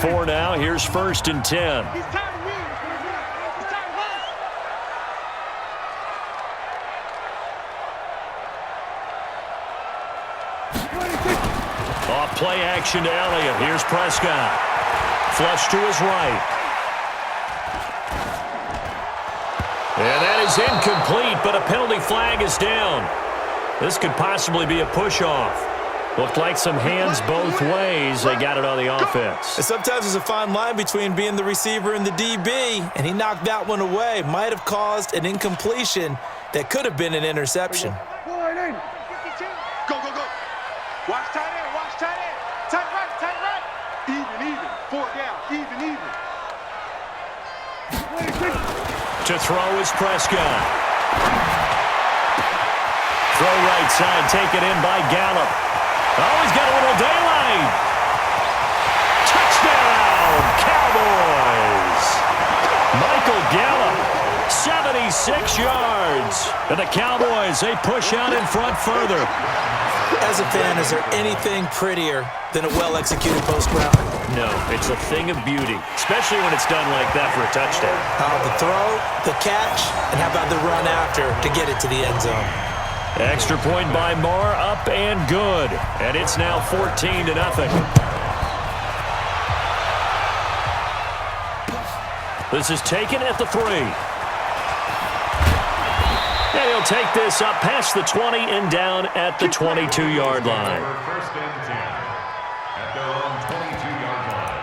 4 now. Here's 1st and 10. Off play action to Elliott. Here's Prescott. Flush to his right. And that is incomplete, but a penalty flag is down. This could possibly be a push-off. Looked like some hands both ways. They got it on the offense. And sometimes there's a fine line between being the receiver and the DB, and he knocked that one away. Might have caused an incompletion that could have been an interception. Go, go, go. Watch tight end, watch tight end. Tight right, tight right. Even. 4 down, even. To throw is Prescott. Throw right side, taken in by Gallup. Oh, he's got a little daylight. Touchdown, Cowboys. Michael Gallup, 76 yards. And the Cowboys, they push out in front further. As a fan, is there anything prettier than a well-executed post route? No, it's a thing of beauty, especially when it's done like that for a touchdown. The throw, the catch, and how about the run after to get it to the end zone? Extra point by Moore, up and good. And it's now 14-0. This is taken at the 3. And he'll take this up past the 20 and down at the 22-yard line. First and 10 at their own 22-yard line.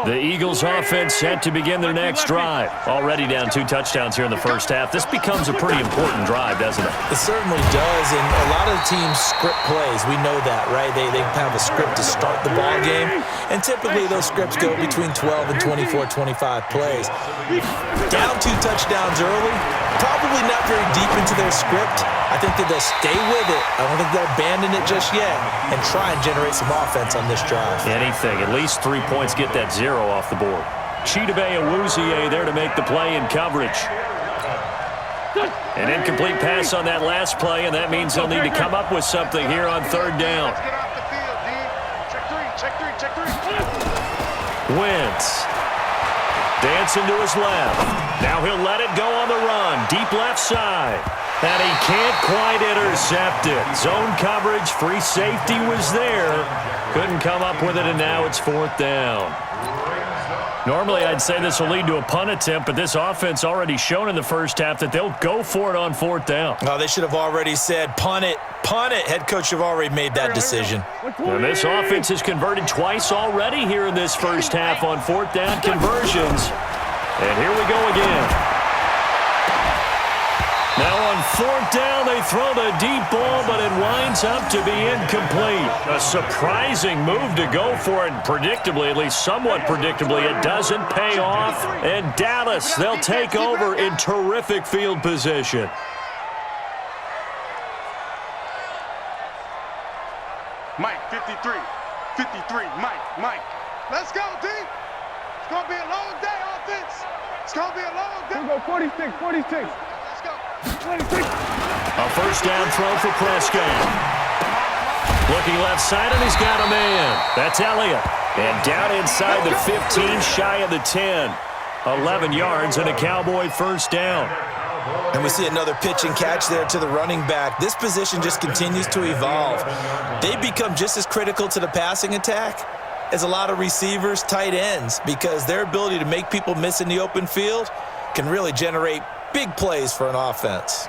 The Eagles offense set to begin their next drive. Already down 2 touchdowns here in the first half. This becomes a pretty important drive, doesn't it? It certainly does, and a lot of teams script plays. We know that, right? They have a script to start the ball game, and typically those scripts go between 12 and 24, 25 plays. Down 2 touchdowns early, probably not very deep into their script. I think that they'll stay with it. I don't think they'll abandon it just yet and try and generate some offense on this drive. Anything. At least 3 points, get that 0 off the board. Chidobe Awuzie there to make the play in coverage. An incomplete pass on that last play, and that means they'll need to come up with something here on 3rd down. Get off the field, D. Check 3. Wentz. Dancing to his left. Now he'll let it go on the run. Deep left side. And he can't quite intercept it. Zone coverage, free safety was there. Couldn't come up with it, and now it's 4th down. Normally, I'd say this will lead to a punt attempt, but this offense already shown in the first half that they'll go for it on 4th down. Oh, they should have already said, punt it, punt it. Head coach have already made that decision. And this offense has converted twice already here in this first half on 4th down conversions. And here we go again. Now on 4th down, they throw the deep ball, but it winds up to be incomplete. A surprising move to go for it, and predictably, at least somewhat predictably, it doesn't pay off. And Dallas, they'll take over in terrific field position. Mike, 53. Mike. Let's go, D. It's going to be a long day, offense. It's going to be a long day. We'll go 46. Let's go. A first down throw for Prescott. Looking left side, and he's got a man. That's Elliott. And down inside the 15, shy of the 10. 11 yards and a Cowboy first down. And we see another pitch and catch there to the running back. This position just continues to evolve. They become just as critical to the passing attack as a lot of receivers, tight ends, because their ability to make people miss in the open field can really generate big plays for an offense.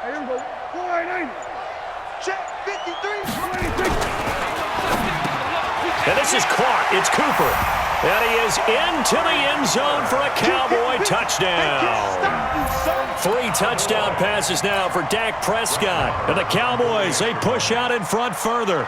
Here we go. 480. Check, 53. 26. And this is caught. It's Cooper. And he is into the end zone for a Cowboy touchdown. 3 touchdown passes now for Dak Prescott. And the Cowboys, they push out in front further.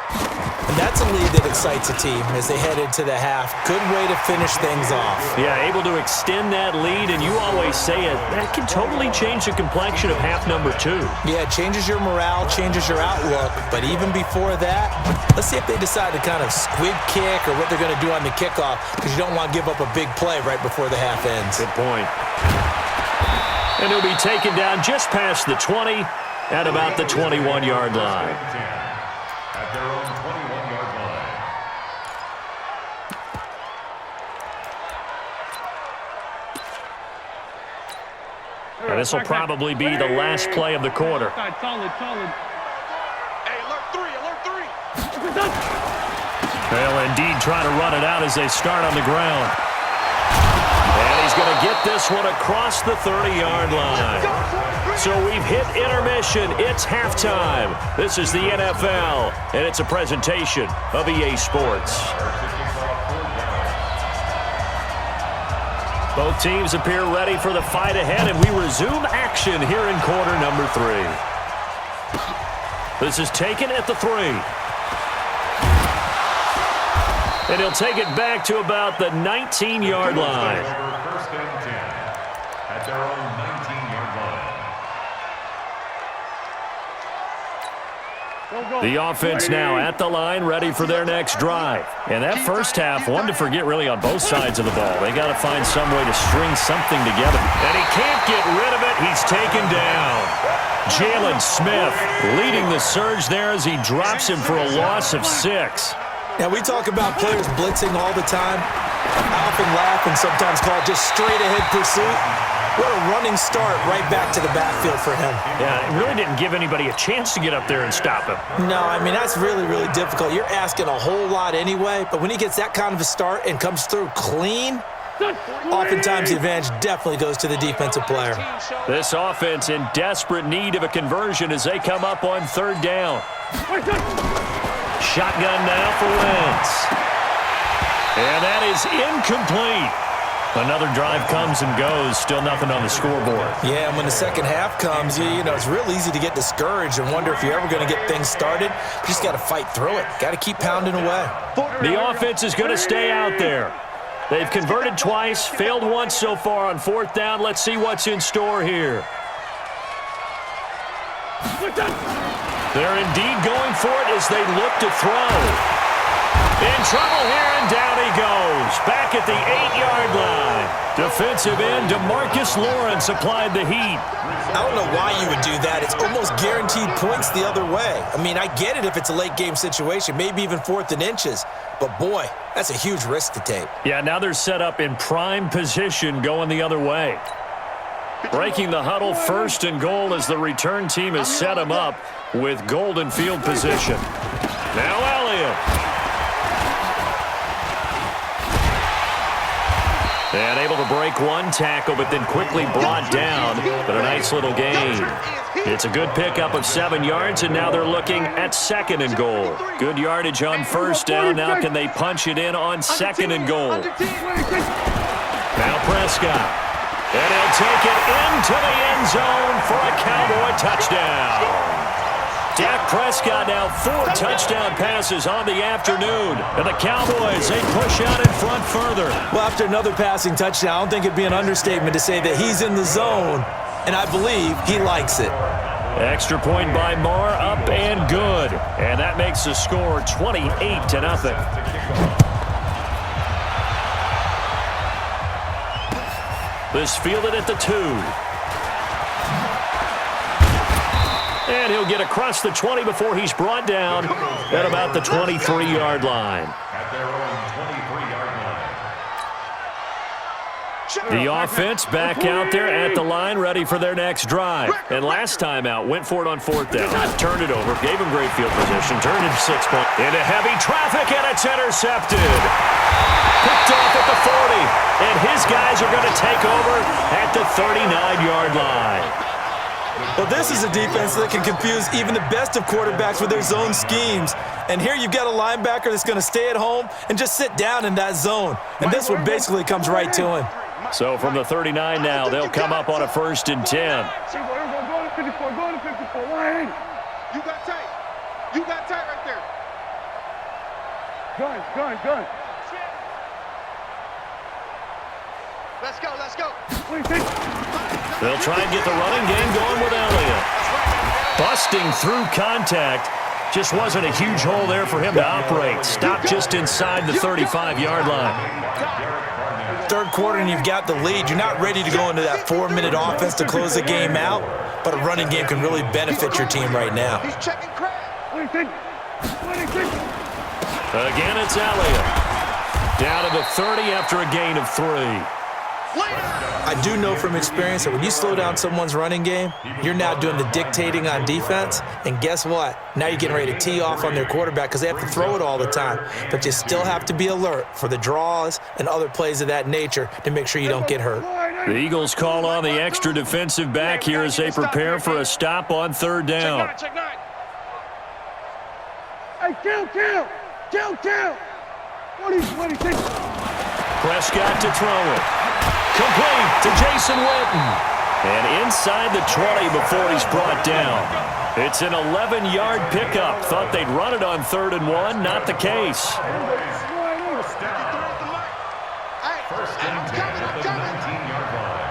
And that's a lead that excites a team as they head into the half. Good way to finish things off. Yeah, able to extend that lead, and you always say it, that can totally change the complexion of half number 2. Yeah, it changes your morale, changes your outlook. But even before that, let's see if they decide to kind of squib kick or what they're going to do on the kickoff, because you don't want to give up a big play right before the half ends. Good point. And he'll be taken down just past the 20 at about the 21-yard line. At their own 21-yard line. And this will probably be the last play of the quarter. Solid. Hey, alert 3. They'll indeed try to run it out as they start on the ground. And he's going to get this one across the 30-yard line. So we've hit intermission. It's halftime. This is the NFL, and it's a presentation of EA Sports. Both teams appear ready for the fight ahead, and we resume action here in quarter number 3. This is taken at the 3. And he'll take it back to about the 19-yard line. First and 10 at their own 19-yard line. The offense now at the line, ready for their next drive. And that first half, one to forget really on both sides of the ball. They got to find some way to string something together. And he can't get rid of it. He's taken down. Jalen Smith leading the surge there as he drops him for a loss of 6. Now, we talk about players blitzing all the time. I often laugh and sometimes call it just straight-ahead pursuit. What a running start right back to the backfield for him. Yeah, it really didn't give anybody a chance to get up there and stop him. No, I mean, that's really, really difficult. You're asking a whole lot anyway, but when he gets that kind of a start and comes through clean, oftentimes the advantage definitely goes to the defensive player. This offense in desperate need of a conversion as they come up on 3rd down. Shotgun now for Wentz. And that is incomplete. Another drive comes and goes. Still nothing on the scoreboard. Yeah, and when the second half comes, you know, it's real easy to get discouraged and wonder if you're ever going to get things started. You just got to fight through it. Got to keep pounding away. The offense is going to stay out there. They've converted twice, failed once so far on 4th down. Let's see what's in store here. They're indeed going for it as they look to throw. In trouble here, and down he goes. Back at the 8-yard line. Defensive end DeMarcus Lawrence applied the heat. I don't know why you would do that. It's almost guaranteed points the other way. I mean, I get it if it's a late-game situation, maybe even 4th and inches. But, boy, that's a huge risk to take. Yeah, now they're set up in prime position going the other way. Breaking the huddle, 1st and goal as the return team has set him up with golden field position. Now Elliott. And able to break one tackle, but then quickly brought down. But a nice little gain. It's a good pickup of 7 yards, and now they're looking at 2nd and goal. Good yardage on 1st down. Now can they punch it in on 2nd and goal? Now Prescott. And he'll take it into the end zone for a Cowboy touchdown. Dak Prescott now 4 touchdown passes on the afternoon. And the Cowboys, they push out in front further. Well, after another passing touchdown, I don't think it'd be an understatement to say that he's in the zone, and I believe he likes it. Extra point by Marr, up and good. And that makes the score 28-0. This fielded at the 2. And he'll get across the 20 before he's brought down at about the 23-yard line. At their own 23-yard line. The offense back out there at the line, ready for their next drive. And last time out, went for it on 4th down. Turned it over, gave him great field position, turned it 6 points. Into heavy traffic, and it's intercepted. Picked off at the 40, and his guys are going to take over at the 39-yard line. Well, this is a defense that can confuse even the best of quarterbacks with their zone schemes. And here you've got a linebacker that's going to stay at home and just sit down in that zone. And this one basically comes right to him. So from the 39 now, they'll come up on a 1st and 10. Go to 54, go to 54, 180. You got tight. You got tight right there. Gun. Let's go, let's go. 26. They'll try and get the running game going with Elliott. Busting through contact. Just wasn't a huge hole there for him to operate. Stopped just inside the 35-yard line. Third quarter and you've got the lead. You're not ready to go into that 4-minute offense to close the game out, but a running game can really benefit your team right now. He's checking crab. 26. Again, it's Elliott. Down to the 30 after a gain of 3. I do know from experience that when you slow down someone's running game, you're now doing the dictating on defense. And guess what? Now you're getting ready to tee off on their quarterback because they have to throw it all the time. But you still have to be alert for the draws and other plays of that nature to make sure you don't get hurt. The Eagles call on the extra defensive back here as they prepare for a stop on 3rd down. Check 9. Hey, kill. 26. Prescott to throw it. Complete to Jason Witten. And inside the 20 before he's brought down. It's an 11-yard pickup. Thought they'd run it on 3rd and 1. Not the case. First and 10 at the 19-yard line.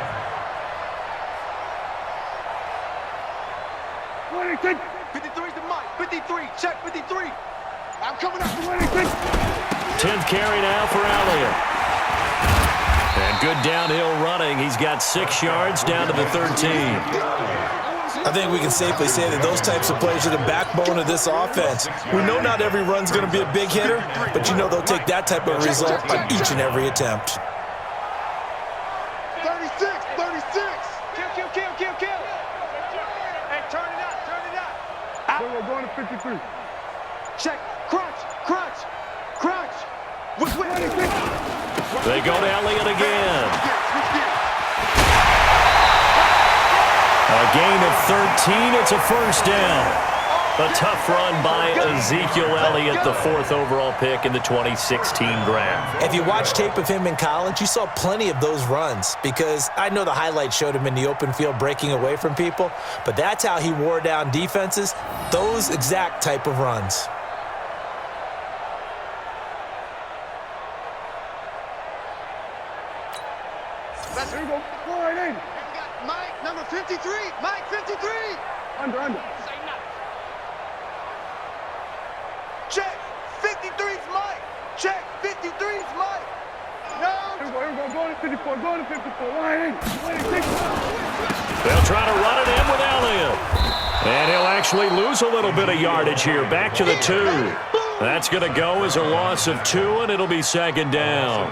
26. 53's the mic. 53. Check 53. I'm coming up. 26. 10th carry now for Elliott. And good downhill running. He's got 6 yards down to the 13. I think we can safely say that those types of plays are the backbone of this offense. We know not every run's going to be a big hitter, but you know they'll take that type of result on each and every attempt. 36. Kill. Hey, turn it up. We're going to 53. Check. Crunch. With 26. They go to Elliott again. A gain of 13. It's a 1st down. A tough run by Ezekiel Elliott, the 4th overall pick in the 2016 draft. If you watch tape of him in college, you saw plenty of those runs because I know the highlights showed him in the open field breaking away from people, but that's how he wore down defenses, those exact type of runs. Here we go. 480. Mike, number 53. Mike, 53. Under. Check. 53's Mike. Check. 53's Mike. No. Here we go. Going to 54. 180. 26. They'll try to run it in with Elliott. And he'll actually lose a little bit of yardage here. Back to the 2. That's going to go as a loss of 2, and it'll be 2nd down.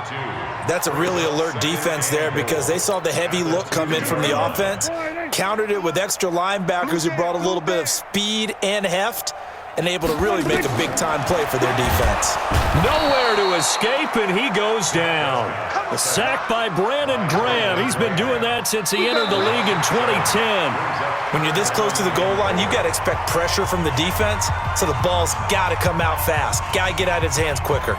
That's a really alert defense there because they saw the heavy look come in from the offense, countered it with extra linebackers who brought a little bit of speed and heft, and able to really make a big-time play for their defense. Nowhere to escape, and he goes down. A sack by Brandon Graham. He's been doing that since he entered the league in 2010. When you're this close to the goal line, you've got to expect pressure from the defense, so the ball's got to come out fast. Got to get out of his hands quicker.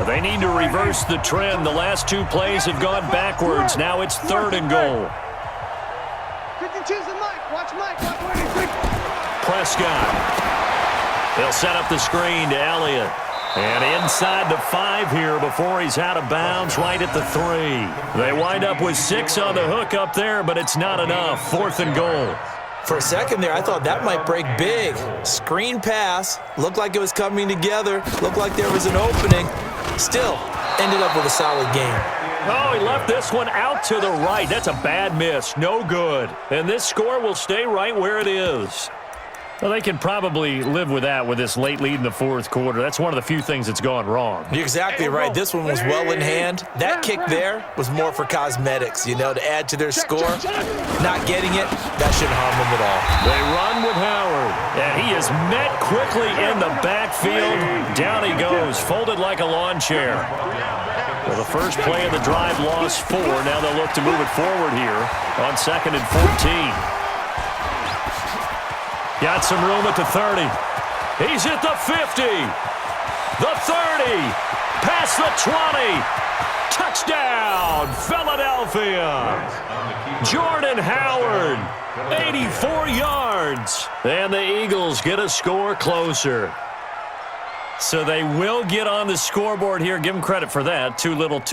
They need to reverse the trend. The last 2 plays have gone backwards. Now it's 3rd and goal. 52's the Mike. Watch Mike. Prescott. They'll set up the screen to Elliott. And inside the 5 here before he's out of bounds right at the 3. They wind up with 6 on the hook up there, but it's not enough. 4th and goal. For a second there, I thought that might break big. Screen pass. Looked like it was coming together. Looked like there was an opening. Still, ended up with a solid game. Oh, he left this one out to the right. That's a bad miss. No good. And this score will stay right where it is. Well, they can probably live with that with this late lead in the 4th quarter. That's one of the few things that's gone wrong. You're exactly right. This one was well in hand. That kick there was more for cosmetics, you know, to add to their score. Not getting it, that shouldn't harm them at all. They run with Howard, and he is met quickly in the backfield. Down he goes, folded like a lawn chair. Well, the first play of the drive lost 4. Now they'll look to move it forward here on 2nd and 14. Got some room at the 30. He's at the 50. The 30. Past the 20. Touchdown, Philadelphia. Jordan Howard, 84 yards. And the Eagles get a score closer. So they will get on the scoreboard here. Give them credit for that. Too little, too